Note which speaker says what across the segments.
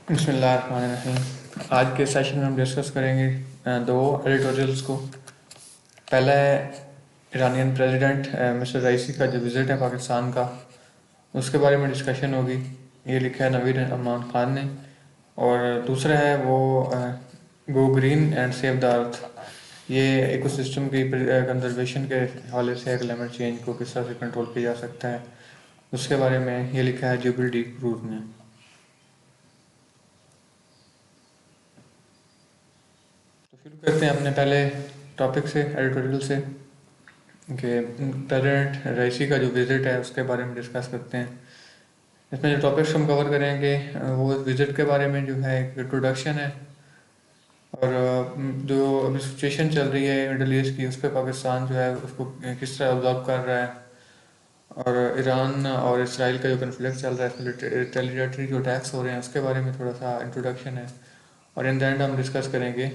Speaker 1: बिस्मिल्लाहिर्रहमानिर्रहीम। आज के सेशन में हम डिस्कस करेंगे दो एडिटोरियल्स को। पहला है ईरानियन प्रेसिडेंट मिस्टर रईसी का जो विज़िट है पाकिस्तान का, उसके बारे में डिस्कशन होगी। ये लिखा है नवीद अमान ख़ान ने। और दूसरा है वो go green and save the earth. ये इकोसिस्टम की कंजर्वेशन के हवाले से क्लाइमेट चेंज को किस तरह से कंट्रोल किया जा सकता है, उसके बारे में ये लिखा है जुबिल डी क्रूज ने। तो शुरू करते हैं अपने पहले टॉपिक से, एडिटोरियल से, कि प्रेसिडेंट रईसी का जो विज़िट है उसके बारे में डिस्कस करते हैं। इसमें जो टॉपिक्स हम कवर करेंगे वो विज़िट के बारे में जो है एक इंट्रोडक्शन है, और जो अभी सिचुएशन चल रही है मिडल ईस्ट की, उस पर पाकिस्तान जो है उसको किस तरह ऑब्जर्व कर रहा है, और ईरान और इसराइल का जो कन्फ्लिक्ट चल रहा है, रिटेलिएटरी जो अटैक्स हो रहे हैं उसके बारे में थोड़ा सा इंट्रोडक्शन है। और इन द एंड हम डिस्कस करेंगे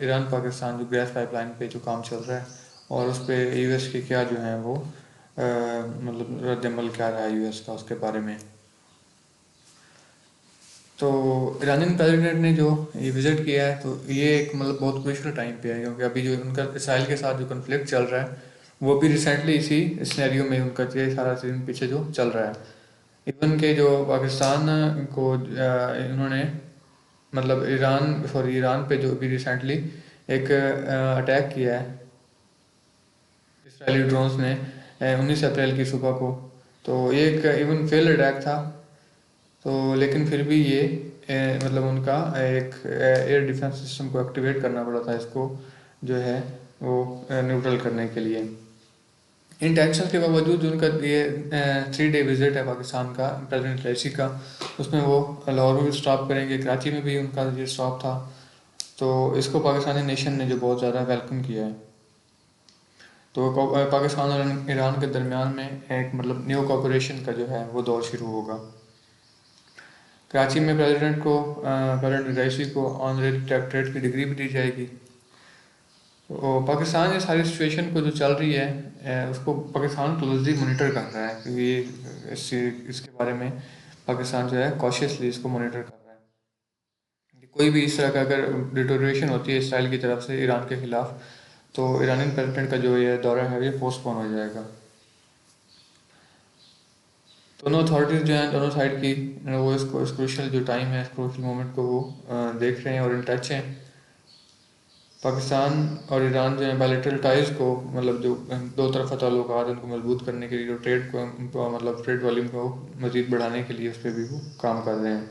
Speaker 1: ईरान पाकिस्तान जो गैस पाइपलाइन पे जो काम चल रहा है, और उस पर यूएस की क्या जो है वो मतलब रद्दमल क्या रहा है यूएस का, उसके बारे में। तो ईरानियन प्रेसिडेंट ने जो ये विज़िट किया है, तो ये एक मतलब बहुत क्रूशियल टाइम पे है, क्योंकि अभी जो उनका इसराइल के साथ जो कन्फ्लिक्ट चल रहा है वो भी रिसेंटली इसी सिनेरियो में उनका ये सारा सीन पीछे जो चल रहा है। इवन के जो पाकिस्तान को इन्होंने मतलब ईरान पे जो भी रिसेंटली एक अटैक किया है इसराइली ड्रोन्स ने 19 अप्रैल की सुबह को, तो ये एक इवन फेल्ड अटैक था। तो लेकिन फिर भी ये मतलब उनका एक एयर डिफेंस सिस्टम को एक्टिवेट करना पड़ा था इसको जो है वो न्यूट्रल करने के लिए। इन टेंशन के बावजूद जो उनका ये 3 डे विजिट है पाकिस्तान का प्रेसिडेंट रईसी का, उसमें वो लाहौर में स्टॉप करेंगे, कराची में भी उनका ये स्टॉप था। तो इसको पाकिस्तानी नेशन ने जो बहुत ज़्यादा वेलकम किया है। तो पाकिस्तान और ईरान के दरमियान में एक मतलब न्यू कोऑपरेशन का जो है वो दौर शुरू होगा। कराची में प्रेसिडेंट रईसी को ऑनरेरी डॉक्टरेट की डिग्री भी दी जाएगी। तो पाकिस्तान ये सारी सिचुएशन को जो चल रही है उसको पाकिस्तान क्लोजली मॉनिटर कर रहा है, क्योंकि इसके बारे में पाकिस्तान जो है कॉशियसली इसको मॉनिटर कर रहा है। कोई भी इस तरह का अगर डिटोरेशन होती है इसराइल की तरफ से ईरान के खिलाफ, तो ईरानियन प्रेसिडेंट का जो ये दौरा है ये पोस्टपोन हो जाएगा। दोनों अथॉरिटीज़ जो हैं दोनों साइड की, वो इसको इस क्रूशल जो टाइम है, इस क्रूशल मोमेंट को वो देख रहे हैं और इन टच हैं। पाकिस्तान और ईरान जो है बायलैटरल टाइज़ को मतलब जो दो तरफा ताल्लुकात उनको मजबूत करने के लिए, जो ट्रेड को मतलब ट्रेड वॉल्यूम को मज़ीद बढ़ाने के लिए उस पर भी वो काम कर रहे हैं।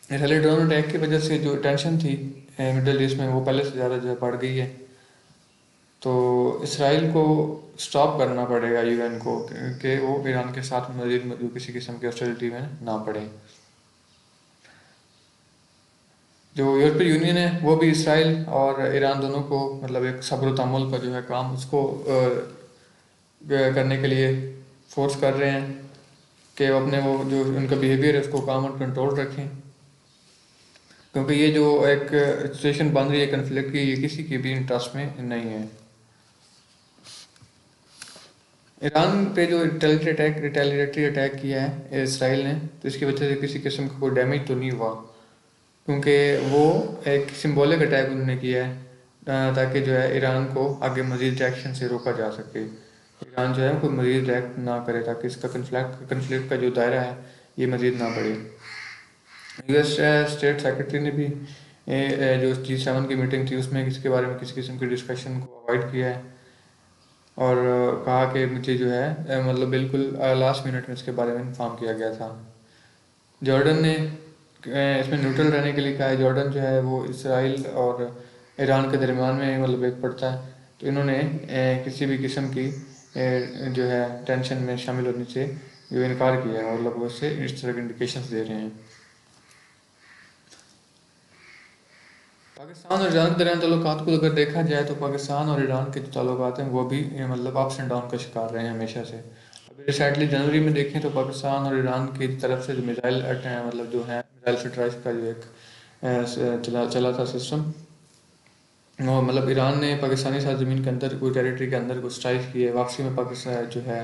Speaker 1: इसराइली ड्रोन अटैक की वजह से जो टेंशन थी मिडल ईस्ट में वो पहले से ज़्यादा जो है बढ़ गई है। तो इसराइल को स्टॉप करना पड़ेगा यूएन को कि वो ईरान के साथ मजीद जो किसी किस्म की हॉस्टिलिटी में ना पड़े। जो यूरोपीय यूनियन है वो भी इसराइल और ईरान दोनों को मतलब एक सब्र तमुल का जो है काम उसको करने के लिए फोर्स कर रहे हैं कि वो अपने वो जो उनका बिहेवियर है उसको काम और कंट्रोल रखें, क्योंकि ये जो एक सिचुएशन बन रही है कन्फ्लिक्ट की, ये किसी के भी इंटरेस्ट में नहीं है। ईरान पे जो रिटेलिएटरी अटैक किया है इसराइल ने, तो इसकी वजह से किसी किस्म का कोई डैमेज तो नहीं हुआ, क्योंकि वो एक सिंबॉलिक अटैक उन्होंने किया है ताकि जो है ईरान को आगे मजीद एक्शन से रोका जा सके, ईरान जो है कोई मजीद एक्ट ना करे, ताकि इसका कन्फ्लिक्ट का जो दायरा है ये मजीद ना बढ़े। यूएस स्टेट सेक्रेटरी ने भी जो G7 की मीटिंग थी उसमें इसके बारे में किसी किस्म की डिस्कशन को अवॉइड किया है, और कहा कि मुझे जो है मतलब बिल्कुल लास्ट मिनट में इसके बारे में इन्फॉर्म किया गया था। जॉर्डन ने इसमें न्यूट्रल रहने के लिए कहा है। जॉर्डन जो है वो इसराइल और ईरान के दरमियान में मतलब एक पड़ता है, तो इन्होंने किसी भी किस्म की जो है टेंशन में शामिल होने से जो इनकार किया है, मतलब वो इससे इस तरह के इंडिकेशंस दे रहे हैं। पाकिस्तान और ईरान के दरमियान ताल्लुकात को अगर देखा जाए तो पाकिस्तान और ईरान के जो ताल्लुकात हैं वो भी मतलब अप्स एंड डाउन का शिकार रहे हैं हमेशा से। अभी रिसेंटली जनवरी में देखें तो पाकिस्तान और ईरान की तरफ से जो मिसाइल मतलब जो है मिसाइल स्ट्राइक का जो एक चला था सिस्टम, और मतलब ईरान ने पाकिस्तानी सरजमीन के अंदर कोई टेरिटरी के अंदर कोई स्ट्राइक की है, वापसी में पाकिस्तान जो है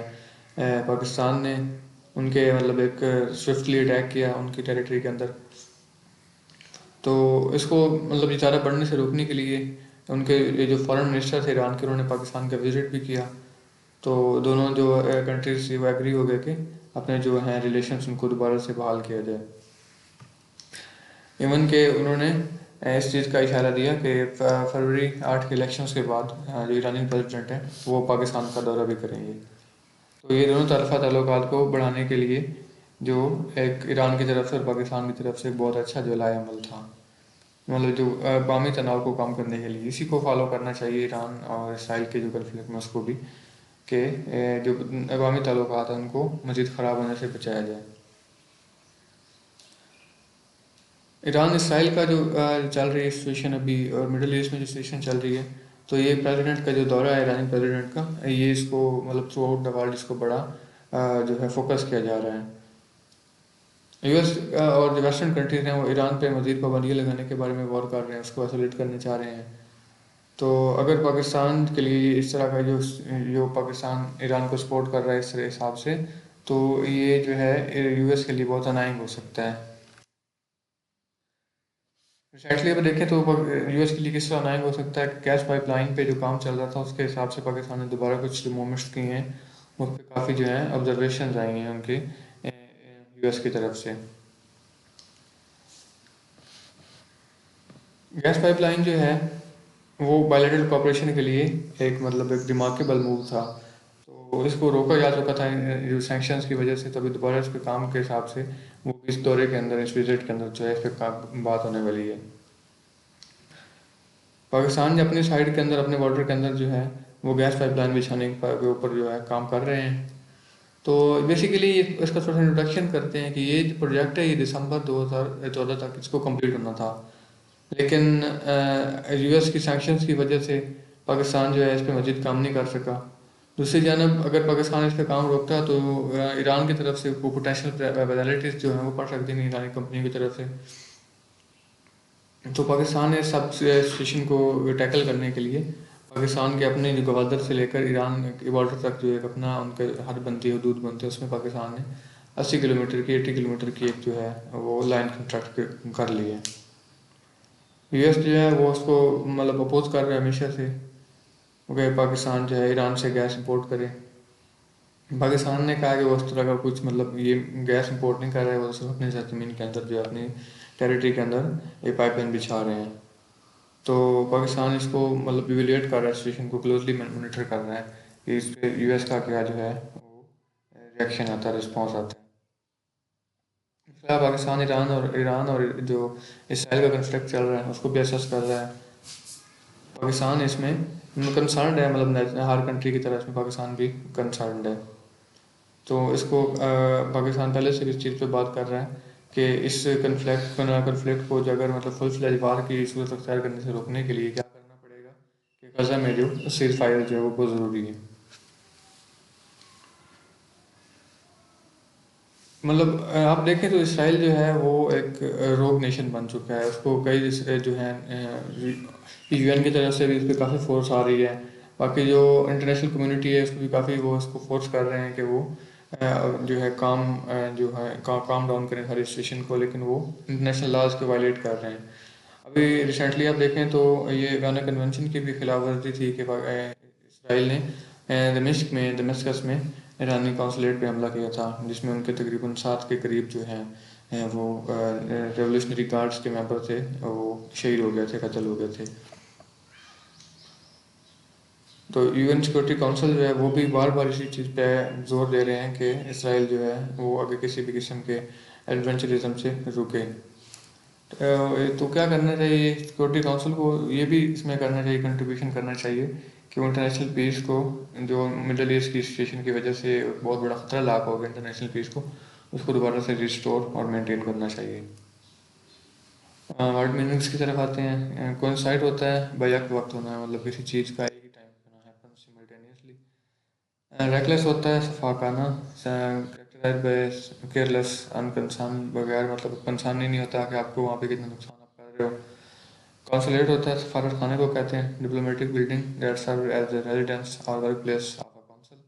Speaker 1: पाकिस्तान ने उनके मतलब एक स्विफ्टली अटैक किया उनकी टेरिटरी के अंदर। तो इसको मतलब ये ज़्यादा बढ़ने से रोकने के लिए उनके ये जो फॉरेन मिनिस्टर थे ईरान के, उन्होंने पाकिस्तान का विज़िट भी किया। तो दोनों जो कंट्रीज थी वो एग्री हो गए कि अपने जो हैं रिलेशंस उनको दोबारा से बहाल किया जाए। इवन के उन्होंने इस चीज़ का इशारा दिया कि फरवरी 8 के इलेक्शंस के बाद जो ईरानी प्रेसिडेंट हैं वो पाकिस्तान का दौरा भी करेंगे। तो ये दोनों तरफा ताल्लुकात को बढ़ाने के लिए जो एक ईरान की तरफ से और पाकिस्तान की तरफ से एक बहुत अच्छा जो लाएमल था, मतलब जो बामी तनाव को कम करने के लिए इसी को फॉलो करना चाहिए ईरान और इसराइल के जो कन्फ्लिक्ट में उसको भी, कि जो अवामी ताल्लुकात हैं उनको मज़ीद ख़राब होने से बचाया जाए। ईरान इसराइल का जो चल रही है सिचुएशन अभी और मिडल ईस्ट में जो सिचुएशन चल रही है, तो ये प्रेसिडेंट का जो दौरा है ईरानी प्रेसिडेंट का, ये इसको मतलब थ्रू आउट द वर्ल्ड इसको बड़ा जो है फोकस किया जा रहा है। यूएस और जो वेस्टर्न कंट्रीज हैं वो ईरान पे मज़ीद पाबंदियाँ लगाने के बारे में गौर कर रहे हैं, उसको आइसोलेट करने चाह रहे हैं। तो अगर पाकिस्तान के लिए इस तरह का जो पाकिस्तान ईरान को सपोर्ट कर रहा है इस हिसाब से, तो ये जो है यूएस के लिए बहुत अनाइंग हो सकता है। रिसेंटली अगर देखें तो यूएस के लिए किस तरह अनाइंग हो सकता है कि गैस पाइपलाइन पे जो काम चल रहा था उसके हिसाब से पाकिस्तान ने दोबारा कुछ जो मूवमेंट्स की हैं उस पर काफ़ी जो है ऑब्जर्वेशन आई हैं उनके यूएस की तरफ से। गैस पाइपलाइन जो है वो बायलैटरल कॉपरेशन के लिए एक मतलब एक रिमार्केबल मूव था। तो इसको रोका जा चुका था जो सैंक्शंस की वजह से, तभी दोबारा इस पे काम के हिसाब से वो इस दौरे के अंदर, इस विजिट के अंदर जो है इस पर बात होने वाली है। पाकिस्तान ने अपनी साइड के अंदर अपने बॉर्डर के अंदर जो है वो गैस पाइपलाइन बिछाने के ऊपर जो है काम कर रहे हैं। तो बेसिकली इसका थोड़ा सा इंट्रोडक्शन करते हैं कि ये जो प्रोजेक्ट है ये दिसंबर 2014 तक इसको कंप्लीट होना था, लेकिन यूएस की सैंक्शंस की वजह से पाकिस्तान जो है इस पर मजीद काम नहीं कर सका। दूसरी जानब अगर पाकिस्तान इस पर काम रोकता तो ईरान की तरफ से वो पोटेंशियल पेनल्टीज जो हैं वो पड़ सकती नहीं ईरानी कंपनी की तरफ से। तो पाकिस्तान ने सब सिचुएशन को टैकल करने के लिए पाकिस्तान के अपने जो गवादर से लेकर ईरान के बॉर्डर तक जो एक अपना उनके हद बनती है, हदूद बनती है, उसमें पाकिस्तान ने 80 किलोमीटर की 80 किलोमीटर की एक जो है वो लाइन कंस्ट्रक्ट कर ली है। यूएस जो है वो उसको मतलब अपोज कर रहा है हमेशा से कि पाकिस्तान जो है ईरान से गैस इंपोर्ट करे। पाकिस्तान ने कहा कि वो उस तरह का कुछ मतलब ये गैस इंपोर्ट नहीं कर रहा है, वो सिर्फ अपनी ज़मीन के अंदर जो है अपनी टेरिटरी के अंदर एक पाइपलाइन बिछा रहे हैं। तो पाकिस्तान इसको मतलब इवेल्युएट कर रहा है, सिचुएशन को क्लोजली मॉनिटर कर रहा है कि इस पे यूएस का क्या जो है वो रिएक्शन आता है, रिस्पॉन्स आता है। फिलहाल पाकिस्तान ईरान और जो इसराइल का कंफ्लिक्ट चल रहा है उसको भी असेस कर रहा है। पाकिस्तान इसमें कंसर्न है, मतलब हर कंट्री की तरह इसमें पाकिस्तान भी कंसर्न है। तो इसको पाकिस्तान पहले से इस चीज़ पे बात कर रहा है कि इस कन्फ्लिक्ट को जो अगर मतलब फुल फ्लैज वार की सूरत अख्तियार करने से रोकने के लिए क्या करना पड़ेगा कि गजा में जो सीज फायर जो है वो बहुत ज़रूरी है। मतलब आप देखें तो इसराइल जो है वो एक रोग नेशन बन चुका है, उसको कई जो है यूएन की तरफ से भी इस पर काफ़ी फोर्स आ रही है। बाकी जो इंटरनेशनल कम्युनिटी है उसको भी काफ़ी वो उसको फोर्स कर रहे हैं कि वो जो है जो है काम डाउन करें सारी सिचुएशन को, लेकिन वो इंटरनेशनल लॉज को वायलेट कर रहे हैं। अभी रिसेंटली आप देखें तो ये गाना कन्वेंशन की भी खिलाफ वर्जी थी कि इसराइल ने दमिश्क में ईरानी कौंसलेट पे हमला किया था, जिसमें उनके तकरीबन 7 के करीब जो हैं वो रेवोल्यूशनरी गार्ड्स के मेंबर थे, वो शहीद हो गए थे, कत्ल हो गए थे। तो यूएन सिक्योरिटी काउंसिल जो है वो भी बार बार इसी चीज़ पे जोर दे रहे हैं कि इसराइल जो है वो आगे किसी भी किस्म के एडवेंचरिज्म से रुके। तो क्या करना चाहिए सिक्योरिटी काउंसिल को, ये भी इसमें करना चाहिए, कंट्रीब्यूशन करना चाहिए कि वो इंटरनेशनल पीस को, जो मिडल ईस्ट की सिचुएशन की वजह से बहुत बड़ा खतरा लाक हो गया इंटरनेशनल पीस को, उसको दोबारा से रिस्टोर और मेंटेन करना चाहिए। वर्ड मीनिंग्स की तरफ आते हैं। कोइंसाइड होता है बैक वक्त होना है, मतलब किसी चीज़ का एक ही टाइम पे होना हैपन सिमल्टेनियसली। रेकलेस होता है सफाकाना, कैरेक्टराइज बाय केयरलेस अनकंसर्न, बगैर मतलब कंसर्न ही नहीं होता कि आपको वहाँ पे कितना नुकसान आप कर रहे हो। कॉन्सुलेट होता है सफारत खाने को कहते हैं, diplomatic building that serve as the residence और work place of a council.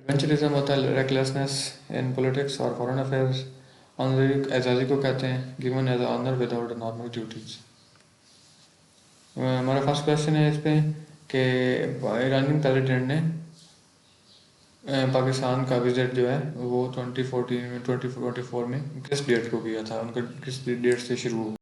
Speaker 1: Adventurism होता है रेकलेसनेस इन पॉलिटिक्स और फॉरेन अफेयर्स। ऑनररी एजाजी को कहते हैं, given as honour without normal duties. हमारा फर्स्ट क्वेश्चन है इस पे कि ईरानी प्रेसिडेंट ने पाकिस्तान का विजिट जो है वो 2014 में 2024 में किस डेट को किया था, उनका किस डेट से शुरू